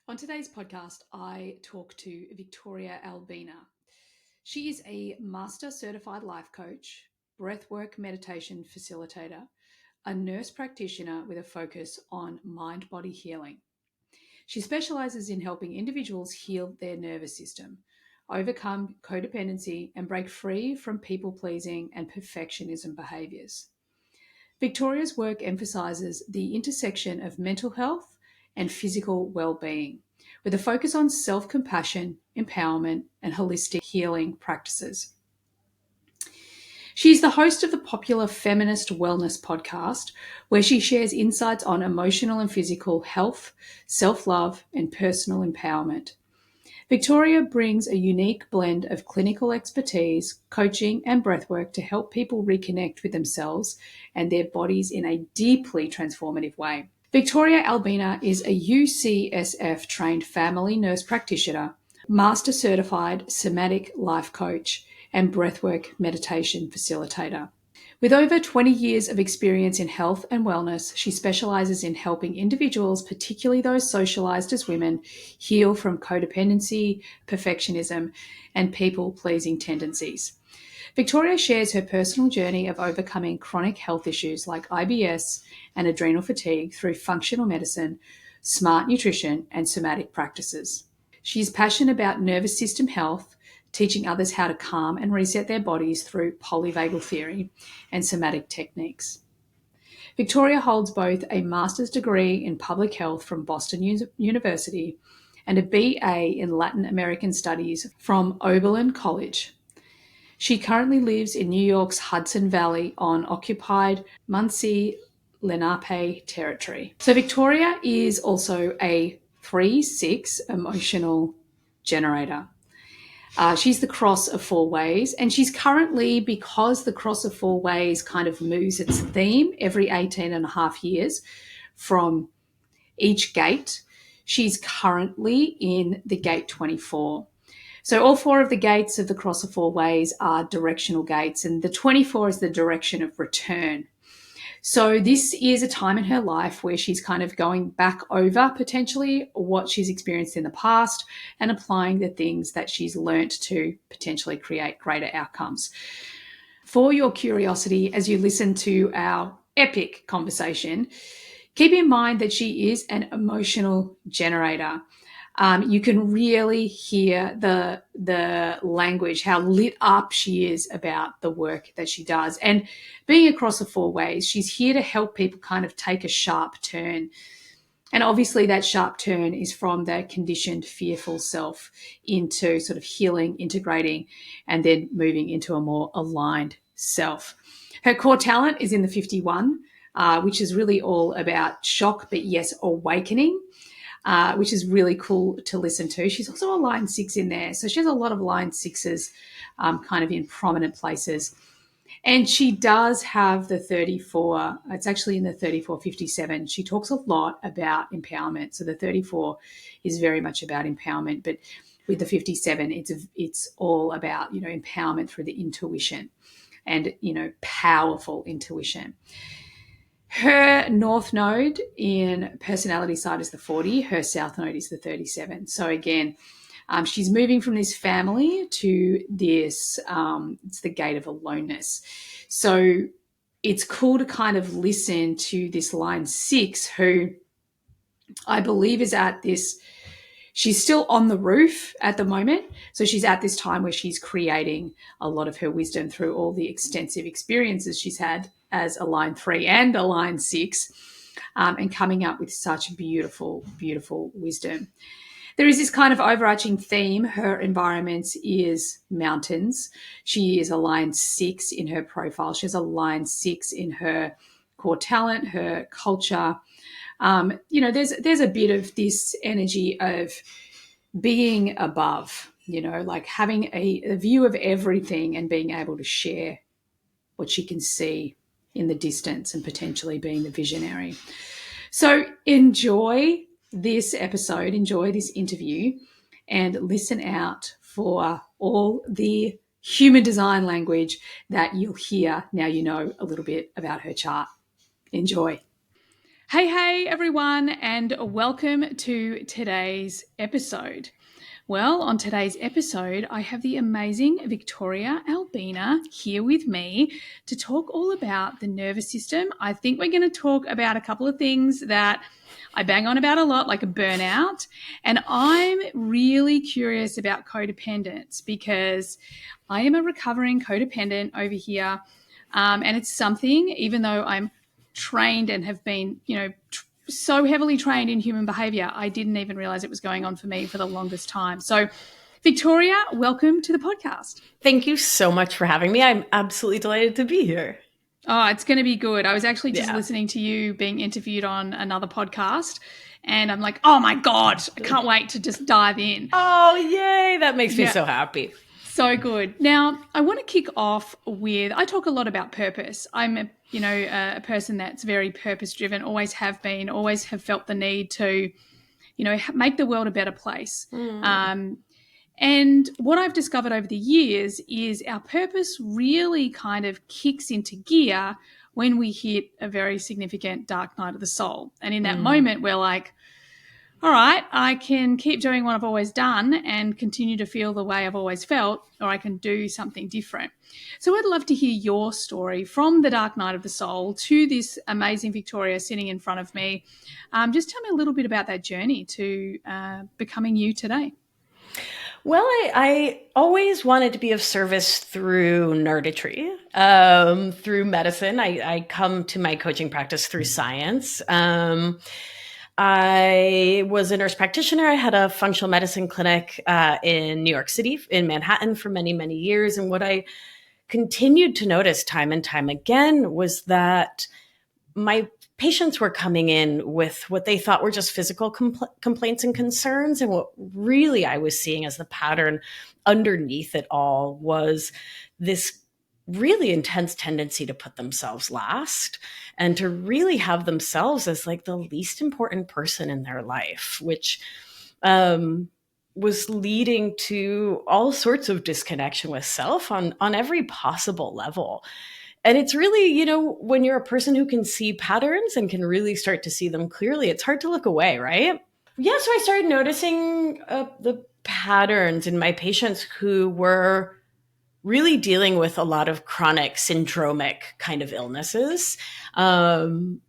On today's podcast, I talk to Victoria Albina. She is a master certified life coach, breathwork meditation facilitator, a nurse practitioner with a focus on mind body healing. She specialises in helping individuals heal their nervous system, overcome codependency, and break free from people pleasing and perfectionism behaviours. Victoria's work emphasises the intersection of mental health and physical well-being, with a focus on self-compassion, empowerment, and holistic healing practices. She is the host of the popular feminist wellness podcast, where she shares insights on emotional and physical health, self-love, and personal empowerment. Victoria brings a unique blend of clinical expertise, coaching, and breathwork to help people reconnect with themselves and their bodies in a deeply transformative way. Victoria Albina is a UCSF trained family nurse practitioner, master certified somatic life coach, and breathwork meditation facilitator. With over 20 years of experience in health and wellness, she specialises in helping individuals, particularly those socialised as women, heal from codependency, perfectionism, and people-pleasing tendencies. Victoria shares her personal journey of overcoming chronic health issues like IBS and adrenal fatigue through functional medicine, smart nutrition, and somatic practices. She is passionate about nervous system health, teaching others how to calm and reset their bodies through polyvagal theory and somatic techniques. Victoria holds both a master's degree in public health from Boston University and a BA in Latin American Studies from Oberlin College. She currently lives in New York's Hudson Valley on occupied Muncie Lenape territory. So Victoria is also a 3-6 emotional generator. She's the cross of four ways, and she's currently, because the cross of four ways kind of moves its theme every 18 and a half years from each gate, she's currently in the gate 24. So all four of the gates of the cross of four ways are directional gates, and the 24 is the direction of return. So this is a time in her life where she's kind of going back over potentially what she's experienced in the past and applying the things that she's learnt to potentially create greater outcomes. For your curiosity, as you listen to our epic conversation, keep in mind that she is an emotional generator. You can really hear the language, how lit up she is about the work that she does. And being across the four ways, she's here to help people kind of take a sharp turn. And obviously that sharp turn is from the conditioned, fearful self into sort of healing, integrating, and then moving into a more aligned self. Her core talent is in the 51, which is really all about shock, but yes, awakening. Which is really cool to listen to. She's also a line 6 in there. So she has a lot of line 6s kind of in prominent places. And she does have the 34. It's actually in the 3457. She talks a lot about empowerment. So the 34 is very much about empowerment. But with the 57, it's all about, empowerment through the intuition and, powerful intuition. Her north node in personality side is the 40. Her south node is the 37. So again, she's moving from this family to this, it's the gate of aloneness. So it's cool to kind of listen to this line 6, who I believe is at this, she's still on the roof at the moment. So she's at this time where she's creating a lot of her wisdom through all the extensive experiences she's had as a line 3 and a line 6, and coming up with such beautiful, beautiful wisdom. There is this kind of overarching theme. Her environment is mountains. She is a line 6 in her profile. She has a line 6 in her core talent, her culture. There's a bit of this energy of being above, like having a view of everything and being able to share what she can see in the distance and potentially being the visionary. So enjoy this episode, enjoy this interview, and listen out for all the human design language that you'll hear now you know a little bit about her chart. Enjoy. Hey, everyone, and welcome to today's episode. Well, on today's episode, I have the amazing Victoria Albina here with me to talk all about the nervous system. I think we're going to talk about a couple of things that I bang on about a lot, like a burnout. And I'm really curious about codependence because I am a recovering codependent over here. And it's something, even though I'm trained and have been, so heavily trained in human behavior, I didn't even realize it was going on for me for the longest time. So, Victoria, welcome to the podcast. Thank you so much for having me. I'm absolutely delighted to be here. Oh, it's going to be good. I was actually just listening to you being interviewed on another podcast, and I'm like, oh my God, I can't wait to just dive in. Oh, yay. That makes me so happy. So good. Now, I want to kick off with, I talk a lot about purpose. I'm a person that's very purpose driven, always have been, always have felt the need to, make the world a better place. And what I've discovered over the years is our purpose really kind of kicks into gear when we hit a very significant dark night of the soul. And in that moment, we're like, all right, I can keep doing what I've always done and continue to feel the way I've always felt, or I can do something different. So I'd love to hear your story from the dark night of the soul to this amazing Victoria sitting in front of me. Just tell me a little bit about that journey to becoming you today. Well, I always wanted to be of service through nerditry, through medicine. I come to my coaching practice through science. I was a nurse practitioner. I had a functional medicine clinic in New York City, in Manhattan, for many, many years. And what I continued to notice time and time again was that my patients were coming in with what they thought were just physical complaints and concerns. And what really I was seeing as the pattern underneath it all was this really intense tendency to put themselves last and to really have themselves as like the least important person in their life, which was leading to all sorts of disconnection with self on every possible level. And it's really, when you're a person who can see patterns and can really start to see them clearly, it's hard to look away, right? Yeah, so I started noticing the patterns in my patients who were really dealing with a lot of chronic syndromic kind of illnesses. And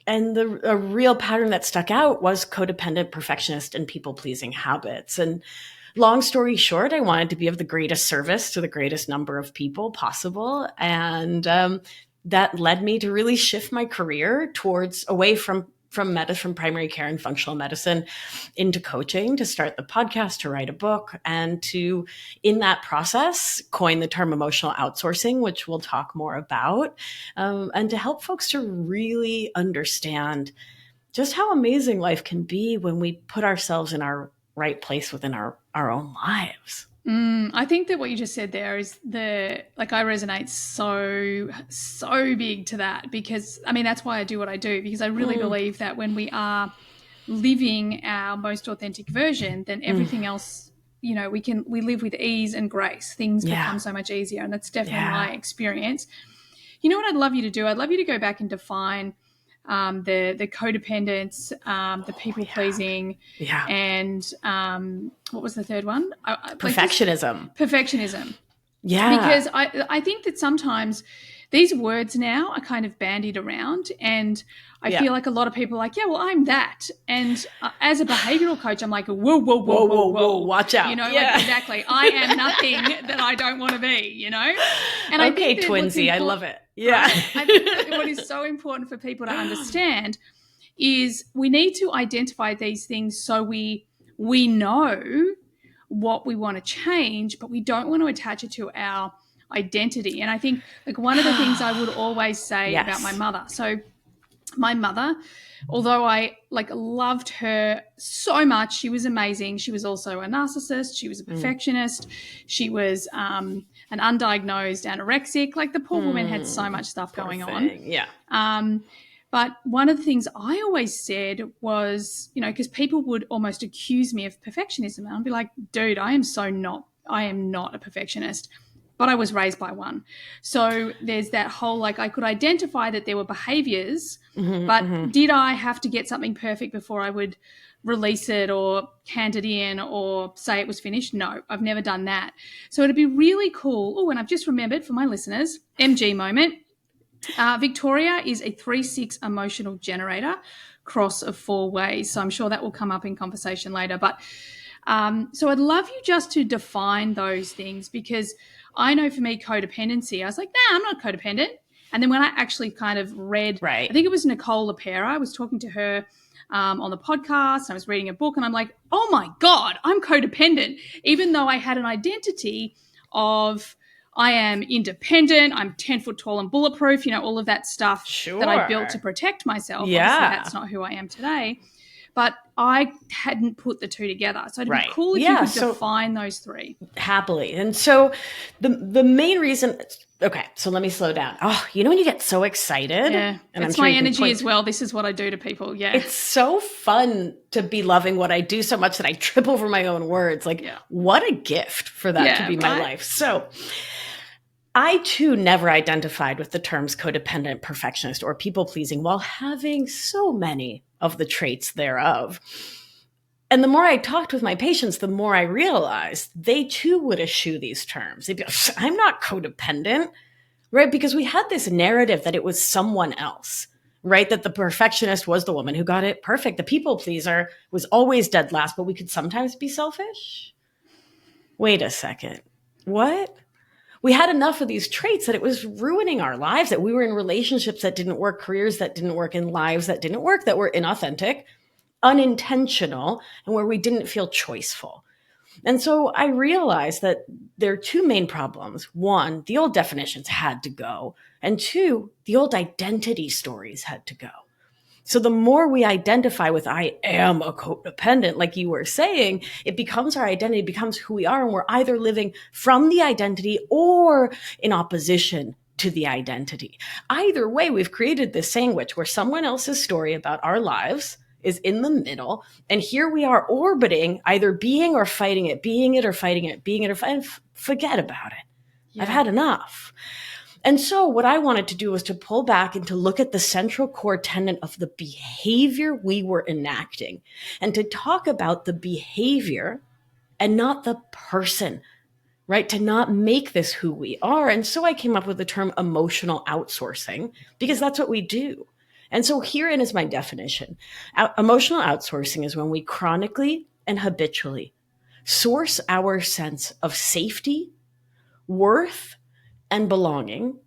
a real pattern that stuck out was codependent, perfectionist, and people-pleasing habits. And long story short, I wanted to be of the greatest service to the greatest number of people possible. And that led me to really shift my career towards away from primary care and functional medicine into coaching, to start the podcast, to write a book, and to, in that process, coin the term emotional outsourcing, which we'll talk more about, and to help folks to really understand just how amazing life can be when we put ourselves in our right place within our own lives. I think that what you just said there is I resonate so big to that, because that's why I do what I do, because I really believe that when we are living our most authentic version, then everything else, we live with ease and grace. Things become so much easier. And that's definitely my experience. You know what I'd love you to do? I'd love you to go back and define the codependence, the people pleasing, and what was the third one? Perfectionism. Perfectionism. Yeah. Because I think that sometimes these words now are kind of bandied around, and I feel like a lot of people are like, yeah, well, I'm that. And as a behavioral coach, I'm like, whoa, watch out. Exactly. I am nothing that I don't want to be, And I think twinsy, I love it. Yeah. I think that what is so important for people to understand is we need to identify these things so we know what we want to change, but we don't want to attach it to our identity. And I think one of the things I would always say about my mother. So my mother, although I loved her so much, she was amazing. She was also a narcissist. She was a perfectionist. She was an undiagnosed anorexic. The poor woman had so much stuff going on. Yeah. But one of the things I always said was, because people would almost accuse me of perfectionism, and I'd be like, dude, I am not a perfectionist. but I was raised by one. So there's that whole, like, I could identify that there were behaviours, but did I have to get something perfect before I would release it or hand it in or say it was finished? No, I've never done that. So it'd be really cool. Oh, and I've just remembered for my listeners, MG moment. Victoria is a 3-6 emotional generator, cross of 4 ways. So I'm sure that will come up in conversation later. But so I'd love you just to define those things, because I know for me, codependency, I was like, nah, I'm not codependent. And then when I actually kind of read, I think it was Nicole LaPera, I was talking to her on the podcast, I was reading a book, and I'm like, oh my God, I'm codependent. Even though I had an identity of, I am independent, I'm 10 foot tall and bulletproof, all of that stuff that I built to protect myself. Yeah. Obviously, that's not who I am today. But I hadn't put the two together. So it'd be cool if you could define those three. Happily. And so the main reason, okay, so let me slow down. Oh, when you get so excited. Yeah, and it's my energy as well. This is what I do to people. Yeah. It's so fun to be loving what I do so much that I trip over my own words. Like, what a gift for that to be my life. So I too never identified with the terms codependent, perfectionist, or people-pleasing while having so many of the traits thereof. And the more I talked with my patients, the more I realized they too would eschew these terms. They'd be like, I'm not codependent, right? Because we had this narrative that it was someone else, right? That the perfectionist was the woman who got it perfect. The people pleaser was always dead last, but we could sometimes be selfish. Wait a second. What? We had enough of these traits that it was ruining our lives, that we were in relationships that didn't work, careers that didn't work, in lives that didn't work, that were inauthentic, unintentional, and where we didn't feel choiceful. And so I realized that there are two main problems. One, the old definitions had to go. And two, the old identity stories had to go. So the more we identify with, I am a codependent, like you were saying, it becomes our identity, becomes who we are. And we're either living from the identity or in opposition to the identity. Either way, we've created this sandwich where someone else's story about our lives is in the middle. And here we are orbiting, either being or fighting it, being it or fighting it, being it or fighting it. Forget about it. Yeah. I've had enough. And so what I wanted to do was to pull back and to look at the central core tenet of the behavior we were enacting, and to talk about the behavior and not the person, right? To not make this who we are. And so I came up with the term emotional outsourcing, because that's what we do. And so herein is my definition. Emotional outsourcing is when we chronically and habitually source our sense of safety, worth, and belonging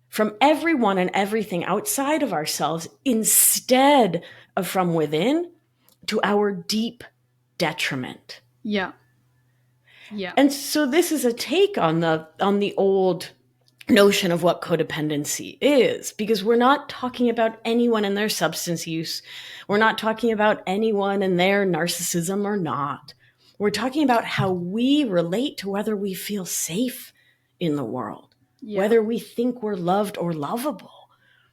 from everyone and everything outside of ourselves, instead of from within, to our deep detriment. Yeah. Yeah. And so this is a take on the old notion of what codependency is, because we're not talking about anyone and their substance use. We're not talking about anyone and their narcissism or not. We're talking about how we relate to whether we feel safe in the world, whether we think we're loved or lovable.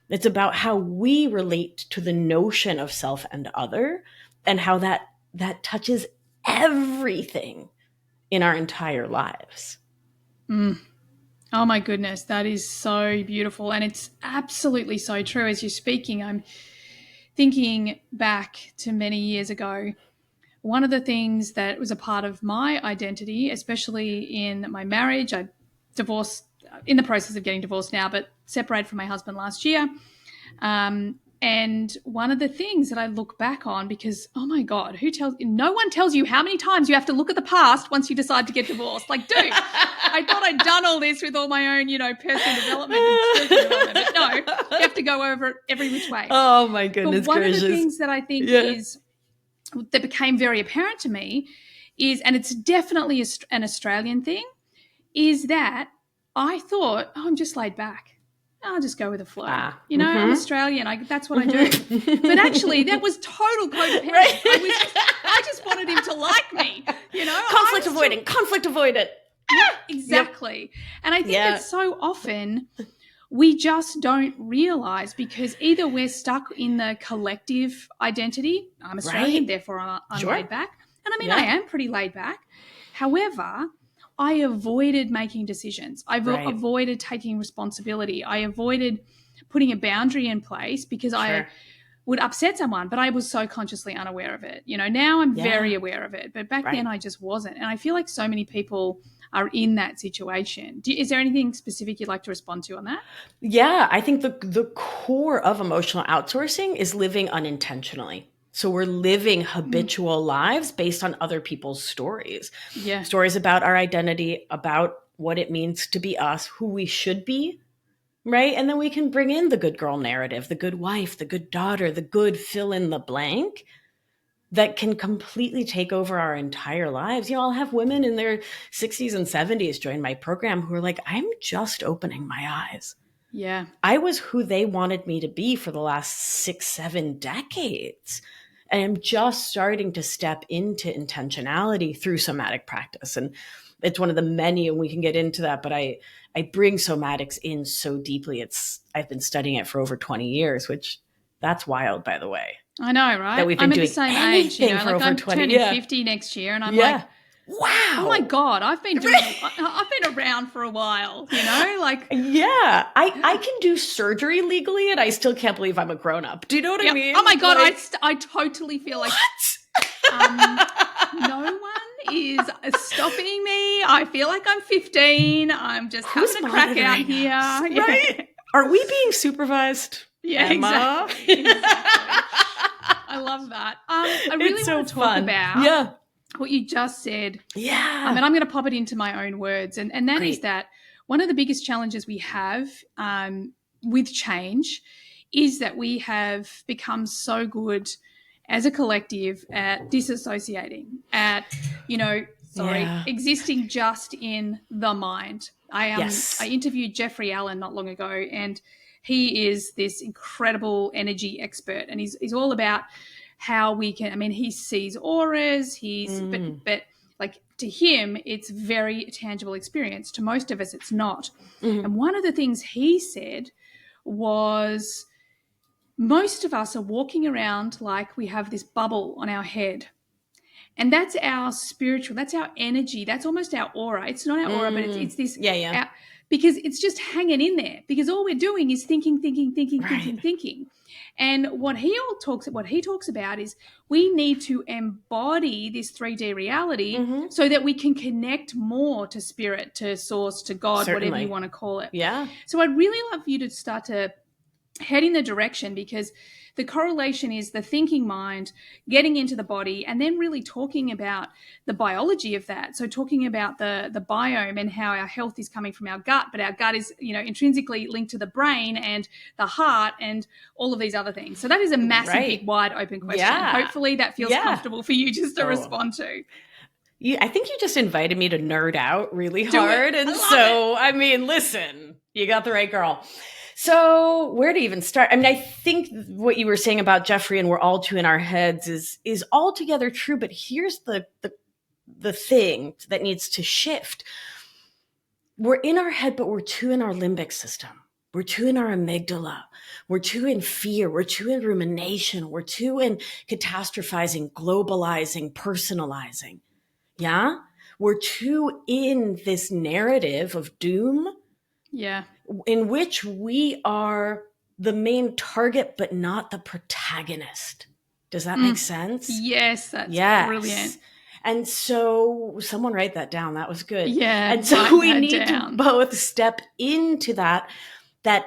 It's about how we relate to the notion of self and other, and how that touches everything in our entire lives. Oh my goodness, that is so beautiful. And it's absolutely so true. As you're speaking, I'm thinking back to many years ago. One of the things that was a part of my identity, especially in my marriage, I divorced, in the process of getting divorced now, but separated from my husband last year. And one of the things that I look back on, because, oh my God, no one tells you how many times you have to look at the past once you decide to get divorced. Like, dude, I thought I'd done all this with all my own, personal development and spiritual development. But no, you have to go over it every which way. Oh my goodness but one gracious. of the things that I think that became very apparent to me is, and it's definitely an Australian thing, is that I thought, I'm just laid back. I'll just go with the flow. I'm Australian. That's what I do. But actually, that was total codependence. Right? I just wanted him to like me. Conflict avoidant. Yeah, exactly. Yep. And I think that so often we just don't realize, because either we're stuck in the collective identity. I'm Australian, therefore I'm laid back. And I mean, I am pretty laid back. However, I avoided making decisions. I Right. avoided taking responsibility. I avoided putting a boundary in place because I Sure. would upset someone, but I was so consciously unaware of it. Now I'm very Yeah. aware of it, but back then Right. I just wasn't. And I feel like so many people are in that situation. Is there anything specific you'd like to respond to on that? Yeah, I think the core of emotional outsourcing is living unintentionally. So we're living habitual lives based on other people's stories. Yeah. Stories about our identity, about what it means to be us, who we should be, right? And then we can bring in the good girl narrative, the good wife, the good daughter, the good fill in the blank that can completely take over our entire lives. I'll have women in their 60s and 70s join my program who are like, I'm just opening my eyes. Yeah. I was who they wanted me to be for the last 6, 7 decades. And I'm just starting to step into intentionality through somatic practice. And it's one of the many, and we can get into that, but I bring somatics in so deeply. I've been studying it for over 20 years, which that's wild, by the way. I know, right? That we've been I'm at the doing same age, anything for like over I'm 20. turning Yeah. 50 next year, and I'm like, Yeah. Wow. oh my God, I've been around for a while, like. Yeah. I can do surgery legally and I still can't believe I'm a grown up. Do you know what I mean? Oh my God, Like, I totally feel like no one is stopping me. I feel like I'm 15. I'm just who's having a crack out monitoring here. us, Yeah. right? Are we being supervised? Yeah, Emma? exactly. I love that. I really It's so want to talk fun. about what you just said. Yeah. And I'm going to pop it into my own words. And that is Great. that one of the biggest challenges we have with change is that we have become so good as a collective at disassociating, at, existing just in the mind. Yes. I interviewed Jeffrey Allen not long ago, and he is this incredible energy expert, and he's all about how we can, he sees auras, but like to him, it's very tangible experience. To most of us, it's not. And one of the things he said was most of us are walking around like we have this bubble on our head. And that's our spiritual, that's our energy, that's almost our aura. It's not our aura, but it's this. Yeah. Because it's just hanging in there, because all we're doing is thinking. And what he talks about is we need to embody this 3D reality so that we can connect more to spirit, to source, to God, Certainly. whatever you want to call it. Yeah. So I'd really love you to start to head in the direction, because the correlation is the thinking mind getting into the body and then really talking about the biology of that. So talking about the biome and how our health is coming from our gut, but our gut is, intrinsically linked to the brain and the heart and all of these other things. So that is a massive, big, wide open question. Yeah. Hopefully that feels comfortable for you just to respond to. I think you just invited me to nerd out really hard. And so, listen, you got the right girl. So where to even start? I think what you were saying about Jeffrey and we're all two in our heads is altogether true. But here's the thing that needs to shift. We're in our head, but we're too in our limbic system. We're too in our amygdala. We're too in fear. We're too in rumination. We're too in catastrophizing, globalizing, personalizing. Yeah? We're too in this narrative of doom. Yeah. In which we are the main target, but not the protagonist. Does that make sense? Yes, that's brilliant. And so someone write that down. That was good. Yeah. And so we need to both step into that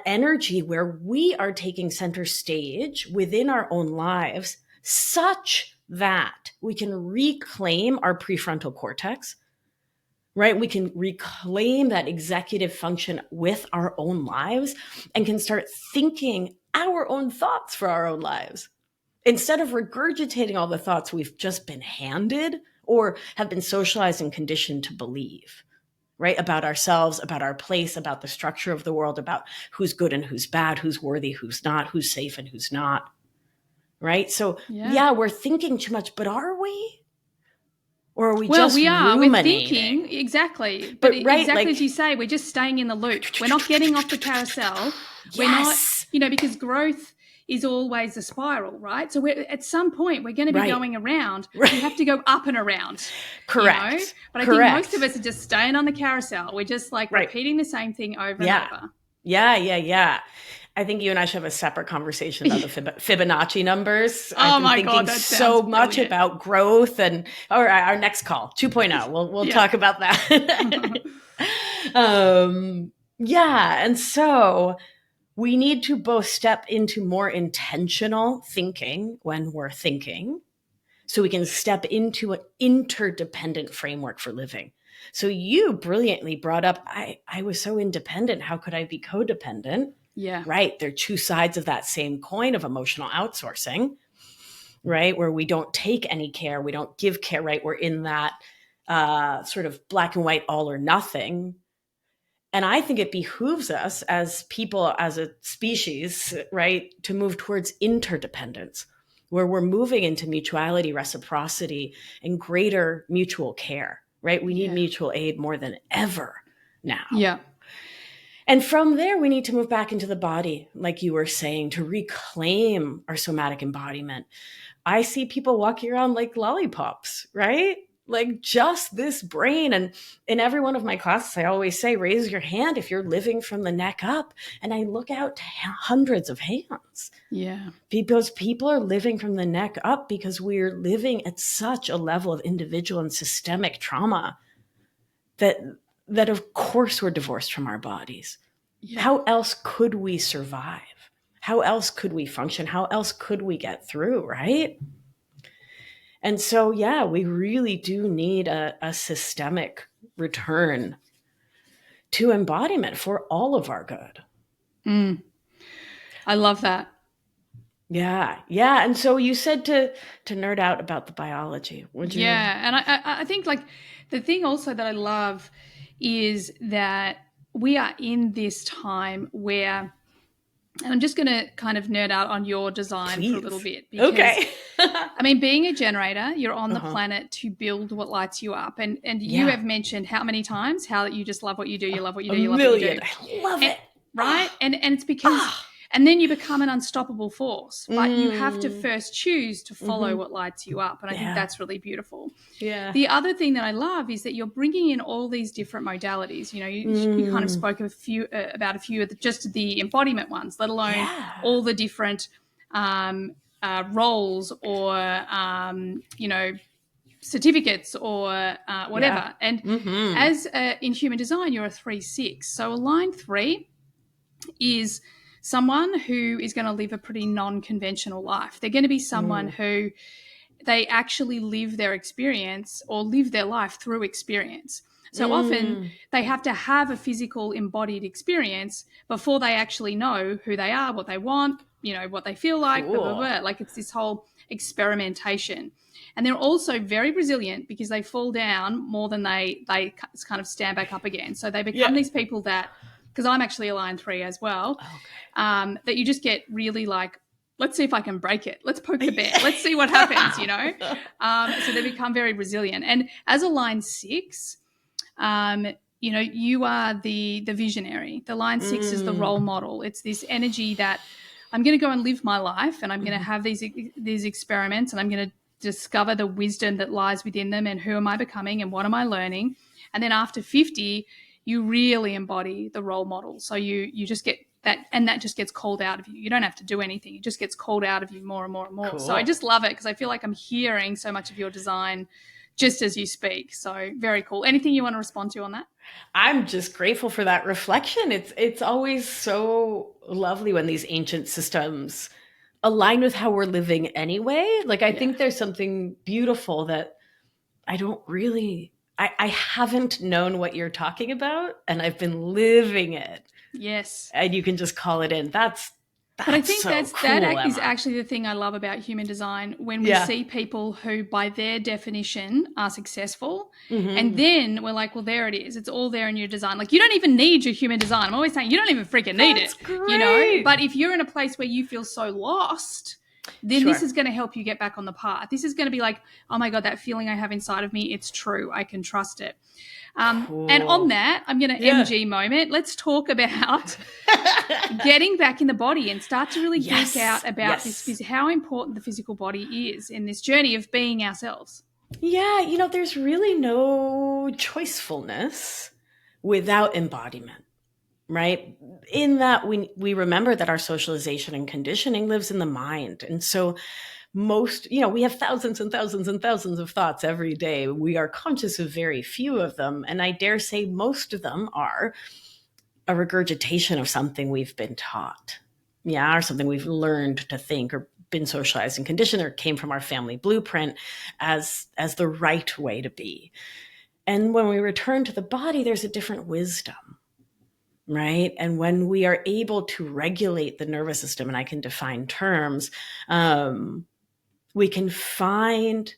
energy where we are taking center stage within our own lives such that we can reclaim our prefrontal cortex, right? We can reclaim that executive function with our own lives and can start thinking our own thoughts for our own lives instead of regurgitating all the thoughts we've just been handed or have been socialized and conditioned to believe, right? About ourselves, about our place, about the structure of the world, about who's good and who's bad, who's worthy, who's not, who's safe and who's not, right? So yeah, we're thinking too much, but are we? Or are we just ruminating? We're thinking, exactly. But exactly as you say, we're just staying in the loop. We're not getting off the carousel. We're not, because growth is always a spiral, right? So at some point we're going to be Right. going around. Right. We have to go up and around. Correct. You know? But I Correct. think most of us are just staying on the carousel. We're just like Right. repeating the same thing over Yeah. and over. Yeah. I think you and I should have a separate conversation about the Fibonacci numbers. Oh I've been thinking God, that so sounds much brilliant. about growth, and our next call, 2.0. We'll Yeah. talk about that. Yeah, and so we need to both step into more intentional thinking when we're thinking, so we can step into an interdependent framework for living. So you brilliantly brought up, I was so independent. How could I be codependent? Yeah. Right. They're two sides of that same coin of emotional outsourcing, right? Where we don't take any care. We don't give care, right? We're in that sort of black and white, all or nothing. And I think it behooves us as people, as a species, right, to move towards interdependence, where we're moving into mutuality, reciprocity, and greater mutual care, right? We need mutual aid more than ever now. Yeah. And from there, we need to move back into the body, like you were saying, to reclaim our somatic embodiment. I see people walking around like lollipops, right? Like just this brain. And in every one of my classes, I always say, raise your hand if you're living from the neck up. And I look out to hundreds of hands. Yeah. Because people are living from the neck up because we're living at such a level of individual and systemic trauma that of course we're divorced from our bodies. Yeah. How else could we survive? How else could we function? How else could we get through, right? And so, yeah, we really do need a systemic return to embodiment for all of our good. I love that. Yeah. And so you said to nerd out about the biology. Would you? Yeah, and I think like the thing also that I love is that we are in this time where, and I'm just going to kind of nerd out on your design for a little bit. Because, okay. I mean, being a generator, you're on the planet to build what lights you up. And you have mentioned how many times how you just love what you do, you love what you do, you love what you do. I love it. Right? And it's because... And then you become an unstoppable force, but you have to first choose to follow what lights you up. And I think that's really beautiful. Yeah. The other thing that I love is that you're bringing in all these different modalities. You know, you kind of spoke about a few of just the embodiment ones, let alone all the different roles or, certificates or whatever. And as in human design, you're a 3-6. So a line 3 is someone who is going to live a pretty non-conventional life. They're going to be someone who they actually live their experience or live their life through experience. So often they have to have a physical embodied experience before they actually know who they are, what they want, what they feel like, blah, blah, blah. Like it's this whole experimentation. And they're also very resilient because they fall down more than they kind of stand back up again. So they become these people that, because I'm actually a line 3 as well, that you just get really like, let's see if I can break it. Let's poke the bear. Let's see what happens, So they become very resilient. And as a line 6, you are the visionary. The line 6 is the role model. It's this energy that I'm going to go and live my life and I'm going to have these experiments and I'm going to discover the wisdom that lies within them and who am I becoming and what am I learning. And then after 50, you really embody the role model. So you just get that, and that just gets called out of you. You don't have to do anything. It just gets called out of you more and more and more. Cool. So I just love it because I feel like I'm hearing so much of your design just as you speak. So very cool. Anything you want to respond to on that? I'm just grateful for that reflection. It's always so lovely when these ancient systems align with how we're living anyway. Like I think there's something beautiful that I don't really... I haven't known what you're talking about, and I've been living it. Yes. And you can just call it in. But I think so that cool, is actually the thing I love about human design, when we see people who, by their definition, are successful. And then we're like, well, there it is. It's all there in your design. Like, you don't even need your human design. I'm always saying you don't even freaking need it. Great. But if you're in a place where you feel so lost, then this Sure. is going to help you get back on the path. This is going to be like, oh my God, that feeling I have inside of me, it's true. I can trust it. Cool. And on that, I'm going to MG moment. Let's talk about getting back in the body and start to really geek out about this, how important the physical body is in this journey of being ourselves. Yeah, there's really no choicefulness without embodiment, right? In that we remember that our socialization and conditioning lives in the mind. And so we have thousands and thousands and thousands of thoughts every day. We are conscious of very few of them. And I dare say most of them are a regurgitation of something we've been taught. Yeah, or something we've learned to think or been socialized and conditioned or came from our family blueprint as the right way to be. And when we return to the body, there's a different wisdom, right? And when we are able to regulate the nervous system, and I can define terms, we can find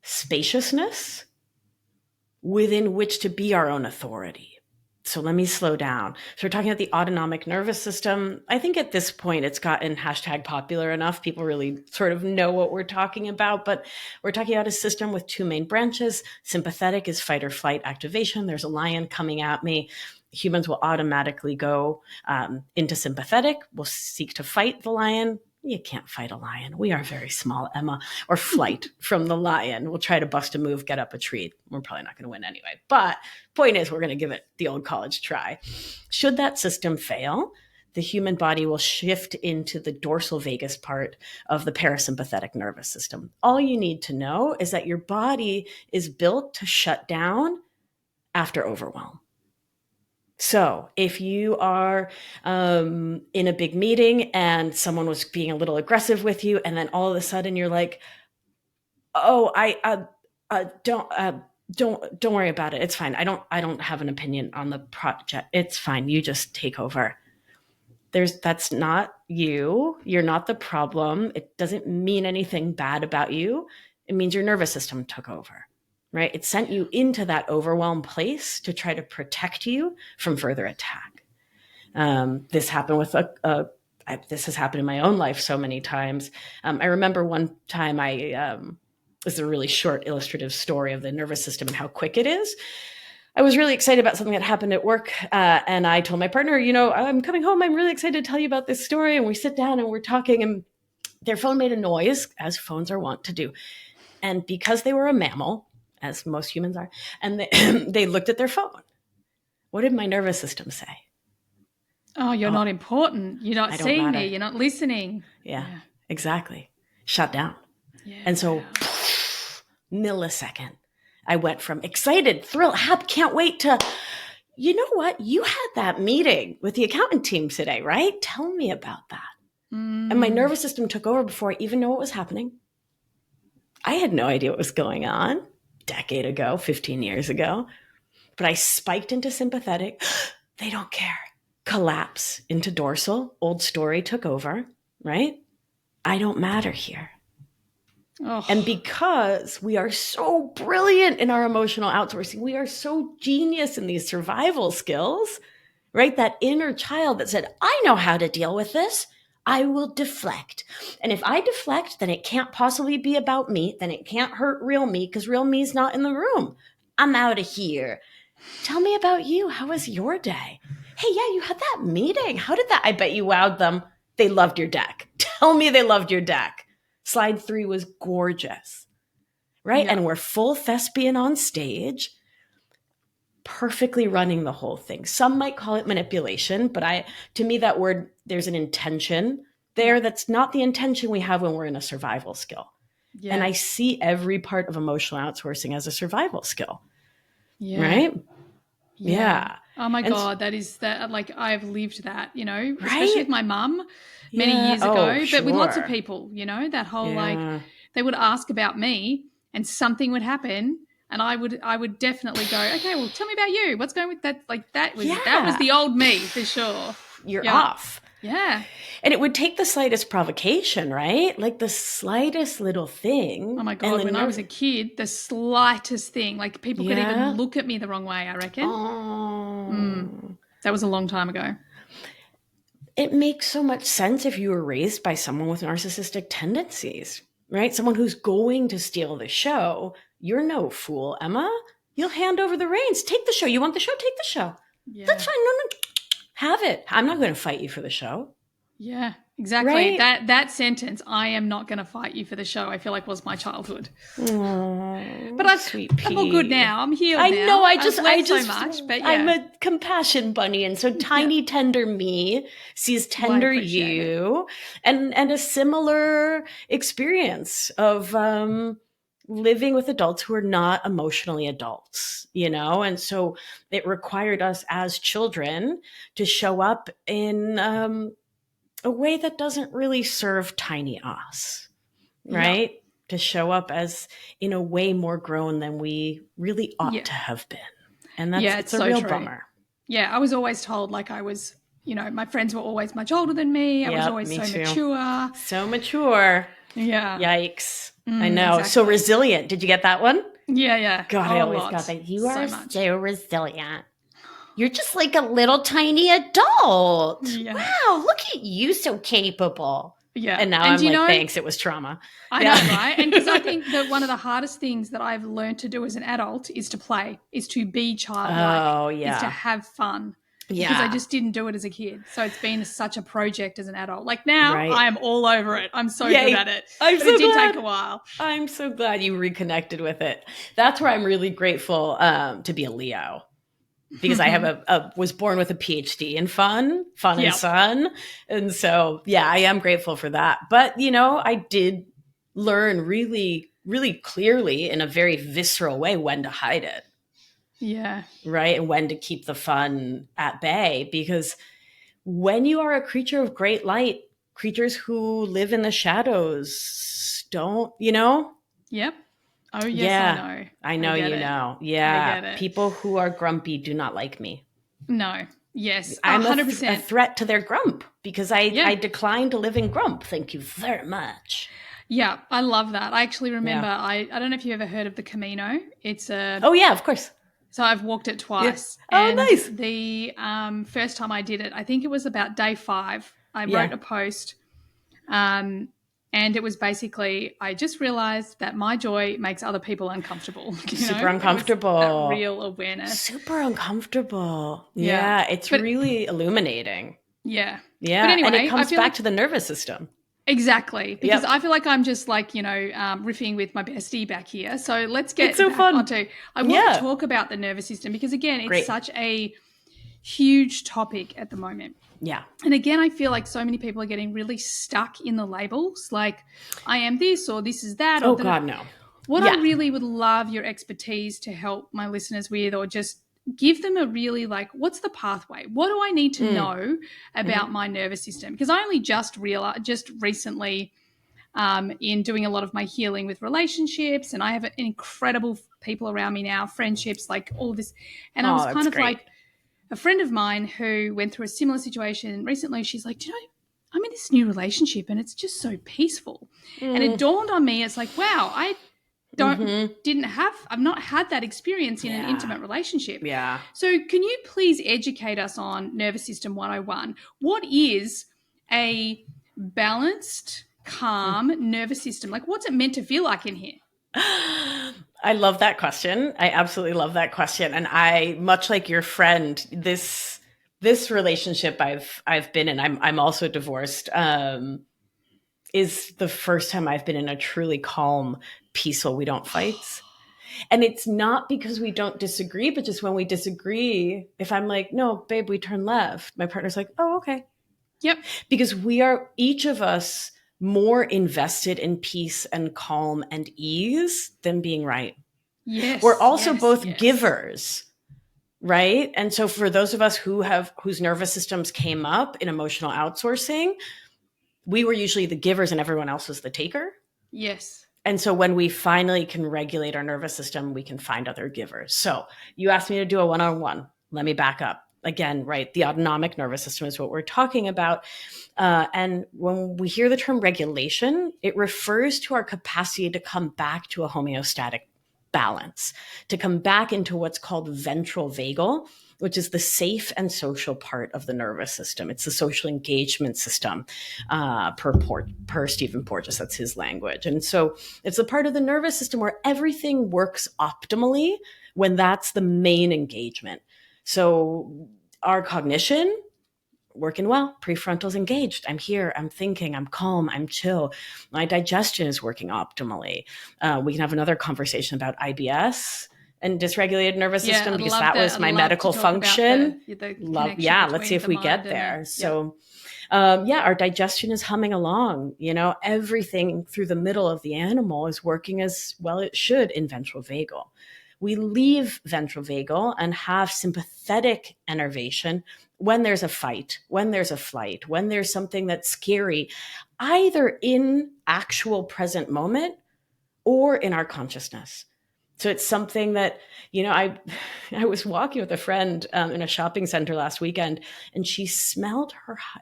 spaciousness within which to be our own authority. So let me slow down. So we're talking about the autonomic nervous system. I think at this point it's gotten #popular enough. People really sort of know what we're talking about, but we're talking about a system with two main branches. Sympathetic is fight or flight activation. There's a lion coming at me. Humans will automatically go into sympathetic. We'll seek to fight the lion. You can't fight a lion. We are very small, Emma. Or flight from the lion. We'll try to bust a move, get up a tree. We're probably not going to win anyway. But point is, we're going to give it the old college try. Should that system fail, the human body will shift into the dorsal vagus part of the parasympathetic nervous system. All you need to know is that your body is built to shut down after overwhelm. So if you are in a big meeting and someone was being a little aggressive with you, and then all of a sudden you're like, "Oh, don't worry about it. It's fine. I don't have an opinion on the project. It's fine. You just take over." That's not you. You're not the problem. It doesn't mean anything bad about you. It means your nervous system took over. Right? It sent you into that overwhelmed place to try to protect you from further attack. This happened with this has happened in my own life so many times. I remember one time this is a really short illustrative story of the nervous system and how quick it is. I was really excited about something that happened at work. And I told my partner, I'm coming home. I'm really excited to tell you about this story. And we sit down and we're talking, and their phone made a noise, as phones are wont to do. And because they were a mammal, as most humans are, and they looked at their phone. What did my nervous system say? Oh, you're not important. You're not seeing me. You're not listening. Yeah, exactly. Shut down. Yeah. And so, millisecond, I went from excited, thrilled, happy, can't wait to, you know what? You had that meeting with the accountant team today, right? Tell me about that. And my nervous system took over before I even knew what was happening. I had no idea what was going on. Decade ago, 15 years ago, but I spiked into sympathetic. They don't care. Collapse into dorsal. Old story took over, right? I don't matter here. Oh. And because we are so brilliant in our emotional outsourcing, we are so genius in these survival skills, right? That inner child that said, I know how to deal with this. I will deflect. And if I deflect, then it can't possibly be about me. Then it can't hurt real me because real me's not in the room. I'm out of here. Tell me about you. How was your day? Hey, yeah, you had that meeting. How did that? I bet you wowed them. They loved your deck. Tell me they loved your deck. Slide 3 was gorgeous, right? Yeah. And we're full thespian on stage, perfectly running the whole thing. Some might call it manipulation, but to me, that word, there's an intention there. That's not the intention we have when we're in a survival skill. Yeah. And I see every part of emotional outsourcing as a survival skill. Yeah. Right? Yeah. Oh my God, that is that. Like, I've lived that, especially with my mum many years ago, but with lots of people, that whole like, they would ask about me and something would happen. And I would definitely go, okay, well, tell me about you. What's going with that? Like that was the old me for sure. You're off. Yeah. And it would take the slightest provocation, right? Like the slightest little thing. Oh my God, when I was a kid, the slightest thing, like people could even look at me the wrong way, I reckon. Oh. That was a long time ago. it makes so much sense if you were raised by someone with narcissistic tendencies, right? Someone who's going to steal the show. You're no fool, Emma. You'll hand over the reins. Take the show. You want the show? Take the show. That's Yeah. fine. No, no, have it. I'm not going to fight you for the show. Yeah, exactly. Right? That sentence, I am not going to fight you for the show, I feel like was my childhood. Aww, But sweet pea. I'm all good now. I'm healed I now. know. I've learned so much, but yeah. I'm a compassion bunny, and so tiny, tender me sees tender you, and a similar experience of living with adults who are not emotionally adults, you know. And so it required us as children to show up in a way that doesn't really serve tiny us, right? Yep. To show up as in a way more grown than we really ought to have been. And that's it's a so real true. bummer. Yeah, I was always told like I was, you know, my friends were always much older than me. I was always so mature. So mature. Yeah. Yikes. I know. Exactly. So resilient. Did you get that one? Yeah. God, I always got that. You are so resilient. You're just like a little tiny adult. Yeah. Wow, look at you, so capable. Yeah. And now I'm like, thanks, it was trauma. I know, right? And because I think that one of the hardest things that I've learned to do as an adult is to play, is to be childlike, is to have fun. Yeah. Because I just didn't do it as a kid. So it's been such a project as an adult. Like now, I am all over it. I'm so good at it. But it did take a while. I'm so glad you reconnected with it. That's where I'm really grateful to be a Leo. Because I have was born with a PhD in fun and sun. And so, yeah, I am grateful for that. But, you know, I did learn really, really clearly in a very visceral way when to hide it. Yeah. Right. And when to keep the fun at bay. Because when you are a creature of great light, creatures who live in the shadows don't, you know? Yep. Oh, yes, I know. I know you know. Yeah. I get it. People who are grumpy do not like me. No. Yes. I'm 100%. A threat to their grump because I decline to live in grump. Thank you very much. Yeah, I love that. I actually remember, I don't know if you've ever heard of the Camino. It's a... Oh, yeah, of course. So I've walked it twice. Yeah. Oh, nice. The first time I did it, I think it was about day 5. I wrote a post. And it was basically, I just realized that my joy makes other people uncomfortable. Super uncomfortable. That real awareness. Super uncomfortable. Yeah, it's really illuminating. Yeah. Yeah. But anyway, and it comes back to the nervous system. Exactly. Because I feel like I'm just like, you know, riffing with my bestie back here. So let's get back onto, I want to talk about the nervous system because, again, it's such a huge topic at the moment. Yeah. And again, I feel like so many people are getting really stuck in the labels, like I am this or this is that. Oh, God, no. What I really would love your expertise to help my listeners with, or just give them a really like, what's the pathway? What do I need to know about my nervous system? Because I only just recently in doing a lot of my healing with relationships, and I have incredible people around me now, friendships, like all this. And I was kind of like, a friend of mine who went through a similar situation recently, she's like, do you know, I'm in this new relationship and it's just so peaceful. And it dawned on me, it's like, wow, I've not had that experience in an intimate relationship. Yeah. So can you please educate us on Nervous System 101? What is a balanced, calm nervous system? Like, what's it meant to feel like in here? I love that question. I absolutely love that question. And I, much like your friend, this relationship I've been in, I'm also divorced, is the first time I've been in a truly calm, peaceful, we don't fight. And it's not because we don't disagree, but just when we disagree, if I'm like, no, babe, we turn left, my partner's like, oh, okay. Yep. Because we are, each of us, more invested in peace and calm and ease than being right. Yes. We're also both givers, right? And so for those of us whose nervous systems came up in emotional outsourcing, we were usually the givers and everyone else was the taker. Yes. And so when we finally can regulate our nervous system, we can find other givers. So you asked me to do a one-on-one. Let me back up. Again, right, the autonomic nervous system is what we're talking about. And when we hear the term regulation, it refers to our capacity to come back to a homeostatic balance, to come back into what's called ventral vagal, which is the safe and social part of the nervous system. It's the social engagement system, per Stephen Porges, that's his language. And so it's the part of the nervous system where everything works optimally when that's the main engagement. So our cognition, working well, prefrontal's engaged. I'm here, I'm thinking, I'm calm, I'm chill. My digestion is working optimally. We can have another conversation about IBS and dysregulated nervous system, because that was my medical function. Let's see if we get there. So our digestion is humming along. Everything through the middle of the animal is working as well it should in ventral vagal. We leave ventral vagal and have sympathetic innervation when there's a fight, when there's a flight, when there's something that's scary, either in actual present moment or in our consciousness. So it's something that, I was walking with a friend in a shopping center last weekend, and she smelled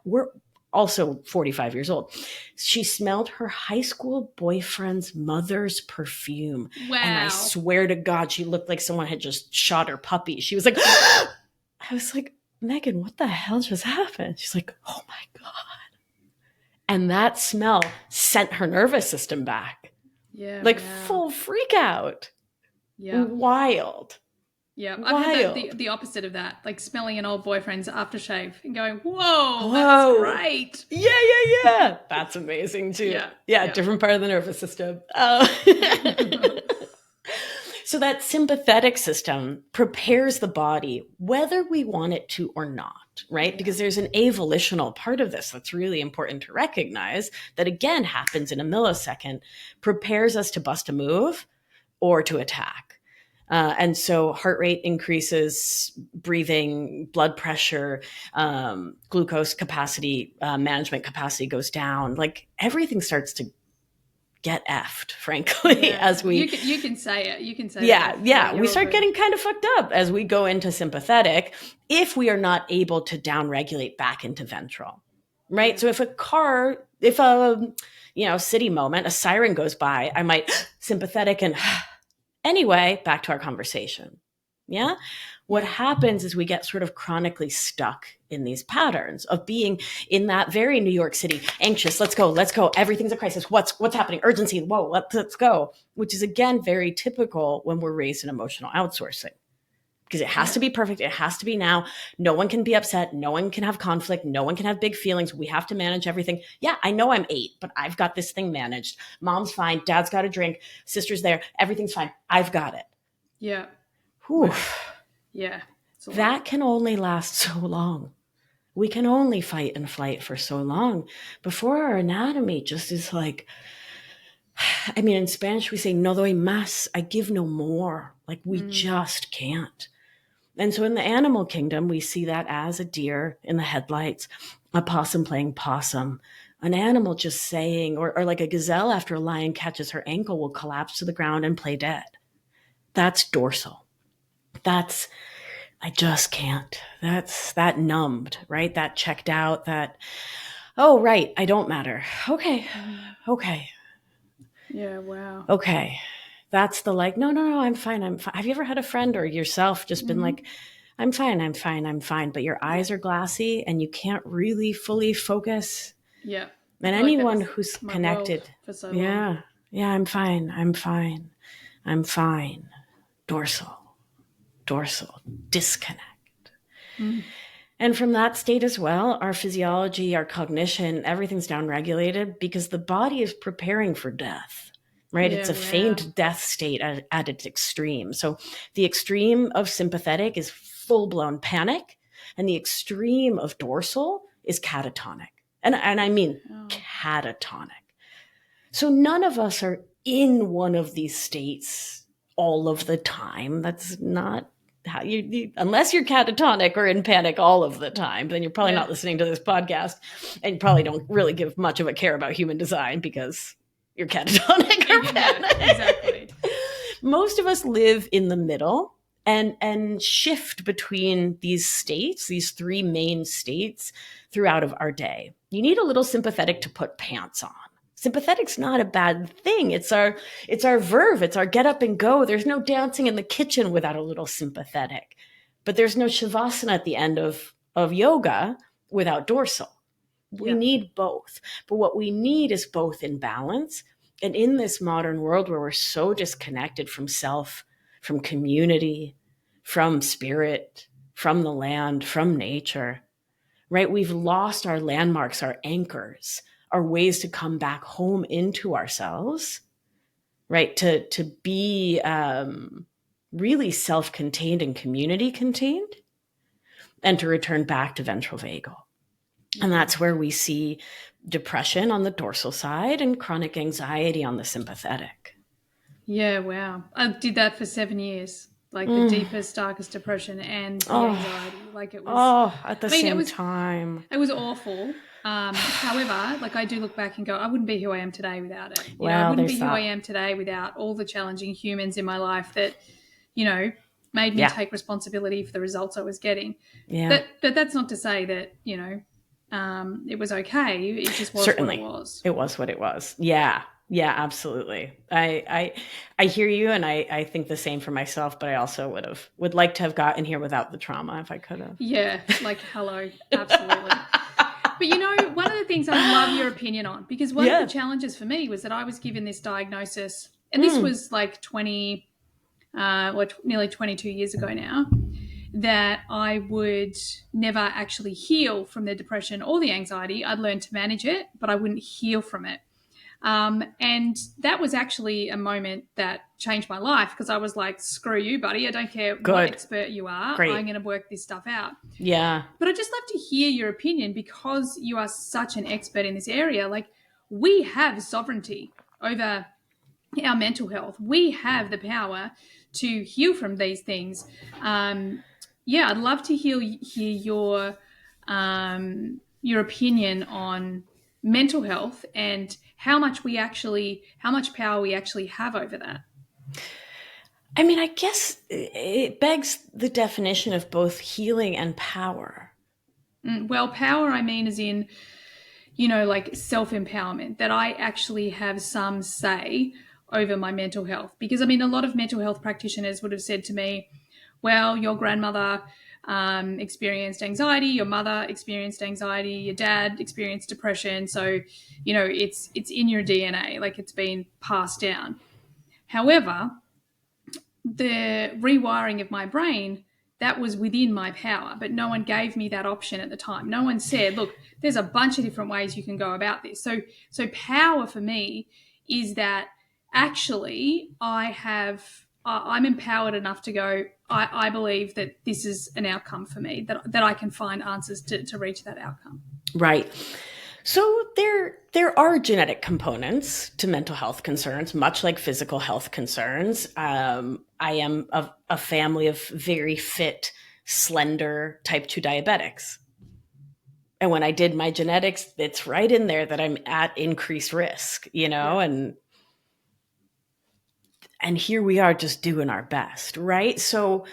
we're also 45 years old. She smelled her high school boyfriend's mother's perfume. Wow. And I swear to God, she looked like someone had just shot her puppy. She was like, I was like, Megan, what the hell just happened? She's like, oh my God. And that smell sent her nervous system back. Yeah. Full freak out. Yeah. Wild. Yeah. I've had the opposite of that, like smelling an old boyfriend's aftershave and going, whoa, that's great. Yeah. That's amazing too. Yeah. Different part of the nervous system. So that sympathetic system prepares the body, whether we want it to or not, right? Because there's an avolitional part of this that's really important to recognize that, again, happens in a millisecond, prepares us to bust a move or to attack. And so heart rate increases, breathing, blood pressure, glucose capacity, management capacity goes down. Everything starts to get effed, frankly, as we... You can say it. You can say it. Yeah. We start getting kind of fucked up as we go into sympathetic if we are not able to downregulate back into ventral, right? So if a city moment, a siren goes by, I might sympathetic and anyway, back to our conversation. Yeah. What happens is we get sort of chronically stuck in these patterns of being in that very New York City, anxious, let's go, everything's a crisis, what's happening, urgency, whoa, let's go, which is, again, very typical when we're raised in emotional outsourcing. Because it has to be perfect, it has to be now, no one can be upset, no one can have conflict, no one can have big feelings, we have to manage everything. Yeah, I know I'm 8, but I've got this thing managed. Mom's fine, dad's got a drink, sister's there, everything's fine, I've got it. Yeah. Whew. Yeah. That can only last so long. We can only fight and flight for so long before our anatomy just is like, in Spanish we say, no doy más, I give no more. We just can't. And so in the animal kingdom, we see that as a deer in the headlights, a possum playing possum, an animal just saying, or like a gazelle after a lion catches her ankle will collapse to the ground and play dead. That's dorsal. That's, I just can't. That's that numbed, right? That checked out, that, oh, right, I don't matter. Okay. Yeah, wow. Okay. That's the no, I'm fine. Have you ever had a friend or yourself just been like, I'm fine, but your eyes are glassy and you can't really fully focus? Yeah. And anyone who's connected. For so long. Yeah, I'm fine. Dorsal, disconnect. And from that state as well, our physiology, our cognition, everything's downregulated because the body is preparing for death, right? It's a feigned death state at its extreme. So the extreme of sympathetic is full-blown panic, and the extreme of dorsal is catatonic. And I mean catatonic. So none of us are in one of these states all of the time. That's not how you unless you're catatonic or in panic all of the time, then you're probably not listening to this podcast, and you probably don't really give much of a care about human design because you're catatonic or panic. Exactly. Most of us live in the middle and shift between these states, these 3 main states throughout of our day. You need a little sympathetic to put pants on. Sympathetic's not a bad thing. It's our verve. It's our get up and go. There's no dancing in the kitchen without a little sympathetic. But there's no shavasana at the end of yoga without dorsal. We Yeah. need both. But what we need is both in balance. And in this modern world where we're so disconnected from self, from community, from spirit, from the land, from nature, right? We've lost our landmarks, our anchors, our ways to come back home into ourselves, right? To be really self-contained and community contained, and to return back to ventral vagal. And that's where we see depression on the dorsal side and chronic anxiety on the sympathetic. Yeah, wow. I did that for 7 years. Like the deepest, darkest depression and the anxiety. Like it was at the same time. It was awful. However, like I do look back and go, I wouldn't be who I am today without it. I wouldn't be who I am today without all the challenging humans in my life that, made me take responsibility for the results I was getting. Yeah. But that's not to say that, it was okay. It just was Certainly. what it was. It was what it was. Yeah. Yeah, absolutely. I hear you, and I think the same for myself, but I also would like to have gotten here without the trauma if I could have. Yeah, like hello, absolutely. But one of the things I love your opinion on, because one of the challenges for me was that I was given this diagnosis, and this was like nearly 22 years ago now, that I would never actually heal from the depression or the anxiety. I'd learned to manage it, but I wouldn't heal from it. And that was actually a moment that changed my life, because I was like, screw you, buddy. I don't care what expert you are. Great. I'm going to work this stuff out. Yeah. But I'd just love to hear your opinion, because you are such an expert in this area. Like, we have sovereignty over our mental health. We have the power to heal from these things. I'd love to hear your opinion on mental health and how much power we actually have over that. I mean, I guess it begs the definition of both healing and power. Well, power, I mean, as in, like self-empowerment, that I actually have some say over my mental health. Because, I mean, a lot of mental health practitioners would have said to me, well, your grandmother experienced anxiety, your mother experienced anxiety, your dad experienced depression. So, it's in your DNA, like it's been passed down. However, the rewiring of my brain, that was within my power, but no one gave me that option at the time. No one said, look, there's a bunch of different ways you can go about this. So power for me is that actually I'm empowered enough to go, I believe that this is an outcome for me, that I can find answers to reach that outcome. Right. So there are genetic components to mental health concerns, much like physical health concerns. I am of a family of very fit, slender type 2 diabetics. And when I did my genetics, it's right in there that I'm at increased risk, and here we are just doing our best, right? So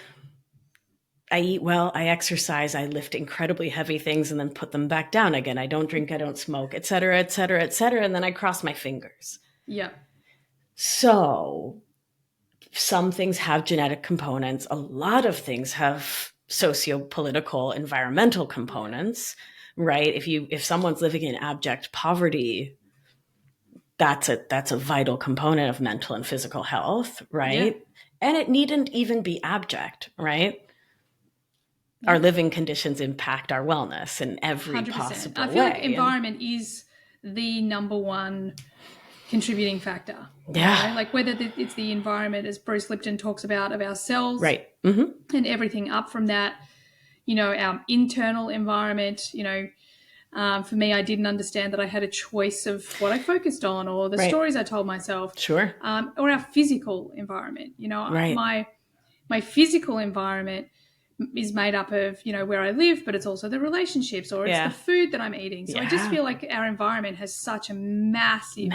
I eat well, I exercise, I lift incredibly heavy things and then put them back down again. I don't drink, I don't smoke, et cetera, et cetera, et cetera. And then I cross my fingers. Yeah. So some things have genetic components. A lot of things have socio-political, environmental components, right? If someone's living in abject poverty, that's a vital component of mental and physical health, right? Yeah. And it needn't even be abject, right? Our living conditions impact our wellness in every 100%. Possible way. I feel like environment is the number one contributing factor. Yeah. Like whether it's the environment, as Bruce Lipton talks about, of our cells. Right. Mm-hmm. And everything up from that, our internal environment, for me, I didn't understand that I had a choice of what I focused on or the stories I told myself. Sure. Or our physical environment. My physical environment is made up of, where I live, but it's also the relationships, or it's the food that I'm eating. So I just feel like our environment has such a massive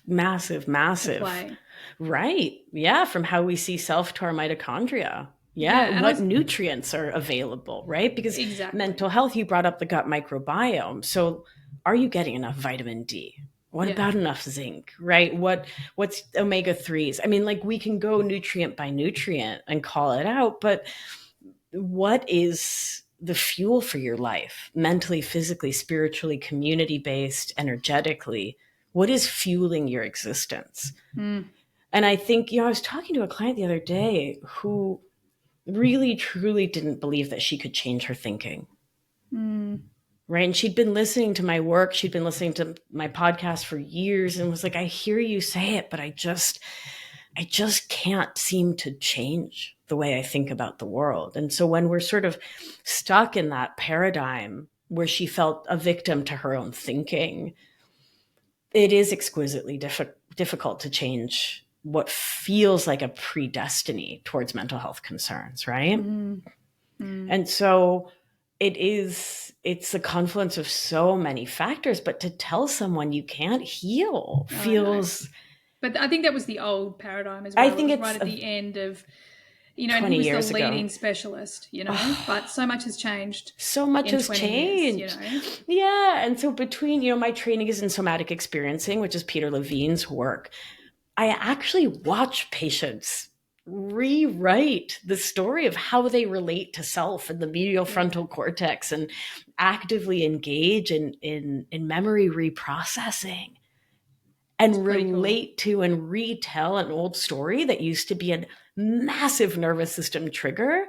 play. Right. Yeah. From how we see self to our mitochondria. Yeah. What nutrients are available, right? Because mental health, you brought up the gut microbiome. So are you getting enough vitamin D? What about enough zinc, right? What's omega-3s? I mean, like, we can go nutrient by nutrient and call it out, but what is the fuel for your life, mentally, physically, spiritually, community-based, energetically? What is fueling your existence? Mm. And I think, I was talking to a client the other day who really, truly didn't believe that she could change her thinking. Mm. Right. And she'd been listening to my work. She'd been listening to my podcast for years and was like, I hear you say it, but I just can't seem to change the way I think about the world. And so when we're sort of stuck in that paradigm where she felt a victim to her own thinking, it is exquisitely difficult to change what feels like a predestiny towards mental health concerns, right? Mm. Mm. And so it's a confluence of so many factors, but to tell someone you can't heal feels. But I think that was the old paradigm as well. I think it was it's right at the end of, and 20 he was the years leading ago. specialist, but so much has changed. So much has 20 changed. years, Yeah. And so between, my training is in somatic experiencing, which is Peter Levine's work. I actually watch patients rewrite the story of how they relate to self and the medial frontal cortex and actively engage in memory reprocessing and relate to and retell an old story that used to be a massive nervous system trigger,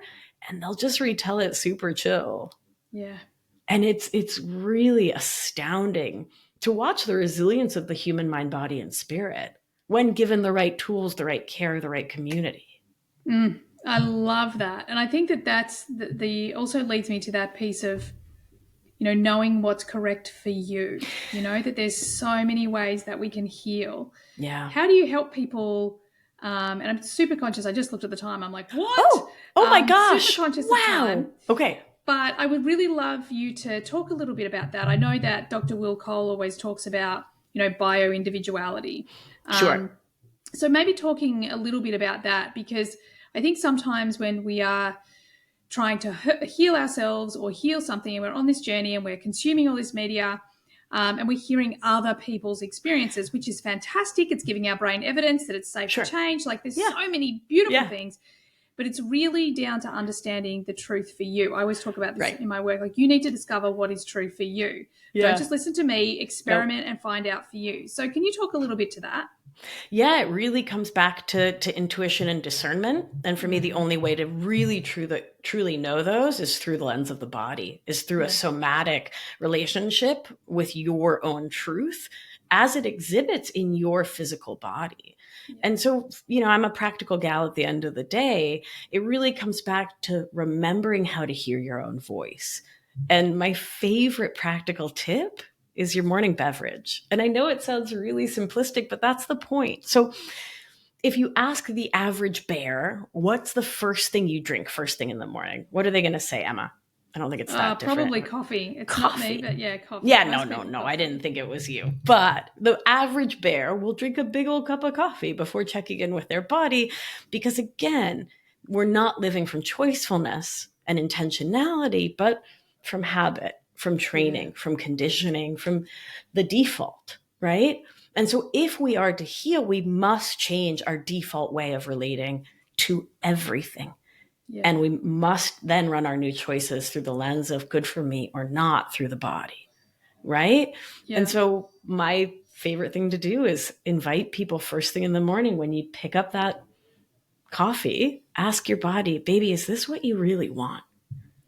and they'll just retell it super chill. Yeah. And it's really astounding to watch the resilience of the human mind, body, and spirit when given the right tools, the right care, the right community. I love that. And I think that that's the also leads me to that piece of, knowing what's correct for you, that there's so many ways that we can heal. Yeah. How do you help people? And I'm super conscious. I just looked at the time. I'm like, what? Oh my gosh. Super conscious wow. of time. Okay. But I would really love you to talk a little bit about that. I know that Dr. Will Cole always talks about, bio-individuality. Sure. So maybe talking a little bit about that, because I think sometimes when we are trying to heal ourselves or heal something, and we're on this journey and we're consuming all this media, and we're hearing other people's experiences, which is fantastic. It's giving our brain evidence that it's safe to change. Like, there's so many beautiful things, but it's really down to understanding the truth for you. I always talk about this in my work. Like, you need to discover what is true for you. Don't just listen to me, experiment and find out for you. So can you talk a little bit to that? Yeah, it really comes back to intuition and discernment. And for me, the only way to really truly know those is through the lens of the body, is through a somatic relationship with your own truth as it exhibits in your physical body. And so, I'm a practical gal at the end of the day. It really comes back to remembering how to hear your own voice. And my favorite practical tip is your morning beverage. And I know it sounds really simplistic, but that's the point. So if you ask the average bear, what's the first thing you drink first thing in the morning? What are they going to say, Emma? I don't think it's that different. Probably coffee. It's coffee. Not me, but coffee. Yeah, no. I didn't think it was you. But the average bear will drink a big old cup of coffee before checking in with their body, because again, we're not living from choicefulness and intentionality, but from habit, from training, from conditioning, from the default, right? And so if we are to heal, we must change our default way of relating to everything. And we must then run our new choices through the lens of good for me or not through the body, right? And so my favorite thing to do is invite people first thing in the morning when you pick up that coffee, ask your body, baby, is this what you really want?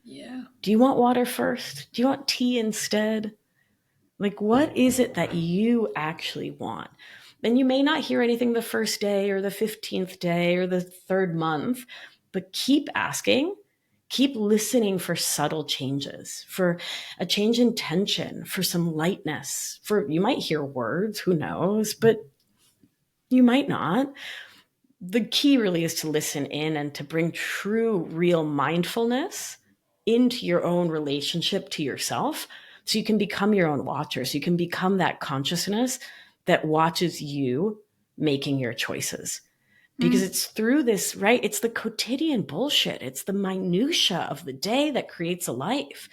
Yeah. Do you want water first? Do you want tea instead? Like, what is it that you actually want? And you may not hear anything the first day or the 15th day or the third month, but keep asking, keep listening for subtle changes, for a change in tension, for some lightness, you might hear words, who knows, but you might not. The key really is to listen in and to bring true, real mindfulness into your own relationship to yourself, so you can become your own watcher. So you can become that consciousness that watches you making your choices. Because it's through this, right? It's the quotidian bullshit. It's the minutia of the day that creates a life.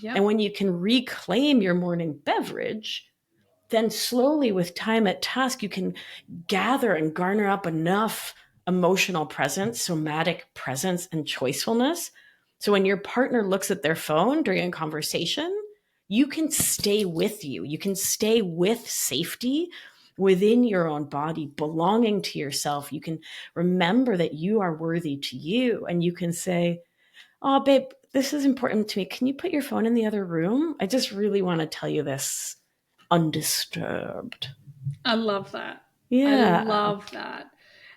And when you can reclaim your morning beverage, then slowly with time at task, you can gather and garner up enough emotional presence, somatic presence, and choicefulness. So when your partner looks at their phone during a conversation, you can stay with you. You can stay with safety within your own body, belonging to yourself. You can remember that you are worthy to you. And you can say, oh, babe, this is important to me. Can you put your phone in the other room? I just really want to tell you this undisturbed. I love that. Yeah. I love that.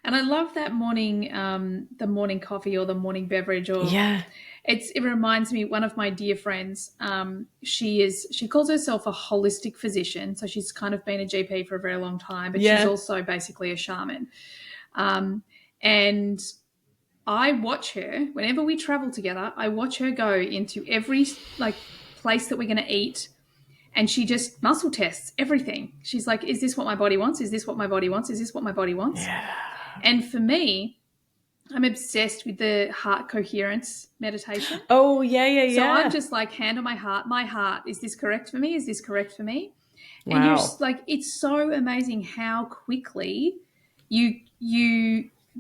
And I love that morning, the morning coffee or the morning beverage, or Yeah. it reminds me, one of my dear friends, she calls herself a holistic physician. So she's kind of been a GP for a very long time, but she's also basically a shaman. And I watch her whenever we travel together. I watch her go into every place that we're going to eat, and she just muscle tests everything. She's like, is this what my body wants? Is this what my body wants? Is this what my body wants? Yeah. And for me, I'm obsessed with the heart coherence meditation. Oh, yeah. So I'm just like, hand on my heart, is this correct for me? Is this correct for me? Wow. And you're just like, it's so amazing how quickly you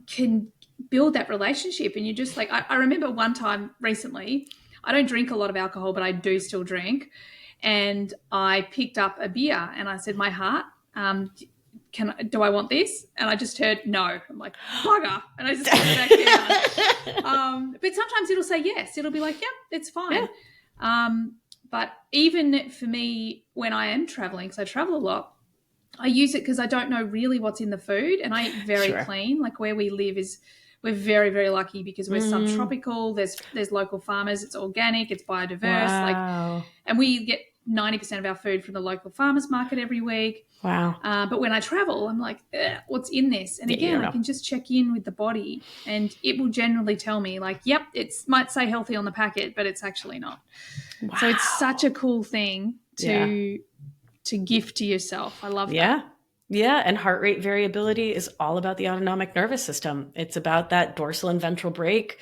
can build that relationship. And you just like, I remember one time recently, I don't drink a lot of alcohol, but I do still drink. And I picked up a beer and I said, my heart, do I want this? And I just heard no. I'm like, bugger. And I just put it back down. But sometimes it'll say yes. It'll be like, yep, it's fine. Yeah. But even for me, when I am traveling, because I travel a lot, I use it because I don't know really what's in the food, and I eat very clean. Like where we live we're very, very lucky because we're subtropical. There's local farmers. It's organic. It's biodiverse. Wow. And we get 90% of our food from the local farmers market every week. Wow. But when I travel, I'm like, what's in this? And again, I can just check in with the body, and it will generally tell me like, yep, it might say healthy on the packet, but it's actually not. Wow. So it's such a cool thing to gift to yourself. I love that. Yeah. And heart rate variability is all about the autonomic nervous system. It's about that dorsal and ventral brake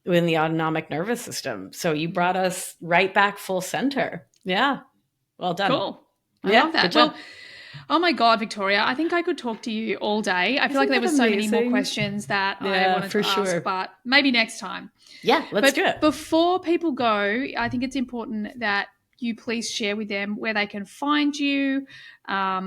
within the autonomic nervous system. So you brought us right back full center. Yeah. Well done. Cool. I love that. Well, oh my God, Victoria, I think I could talk to you all day. I feel like there were so many more questions that I wanted to ask, but maybe next time. Yeah, let's do it. Before people go, I think it's important that you please share with them where they can find you,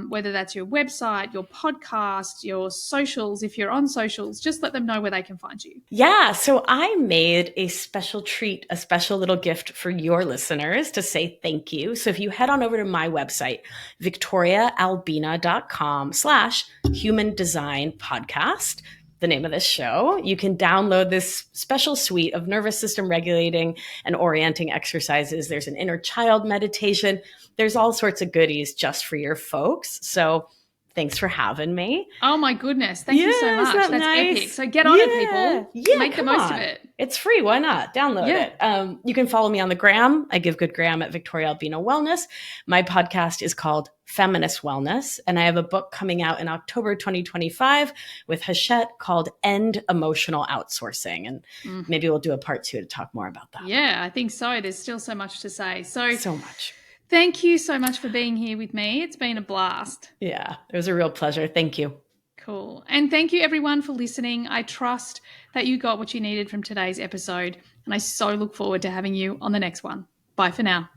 whether that's your website, your podcast, your socials. If you're on socials, just let them know where they can find you. Yeah, so I made a special treat, a special little gift for your listeners to say thank you. So if you head on over to my website, victoriaalbina.com/human design podcast, the name of this show, you can download this special suite of nervous system regulating and orienting exercises. There's an inner child meditation. There's all sorts of goodies just for your folks. So thanks for having me. Oh my goodness. Thank you so much. That's nice? Epic. So get on it, people. Yeah, make the most of it. It's free. Why not? Download it. You can follow me on the gram. I give good gram at Victoria Albina Wellness. My podcast is called Feminist Wellness. And I have a book coming out in October 2025 with Hachette called End Emotional Outsourcing. And maybe we'll do a part 2 to talk more about that. Yeah, I think so. There's still so much to say. So much. Thank you so much for being here with me. It's been a blast. Yeah, it was a real pleasure. Thank you. Cool. And thank you everyone for listening. I trust that you got what you needed from today's episode, and I so look forward to having you on the next one. Bye for now.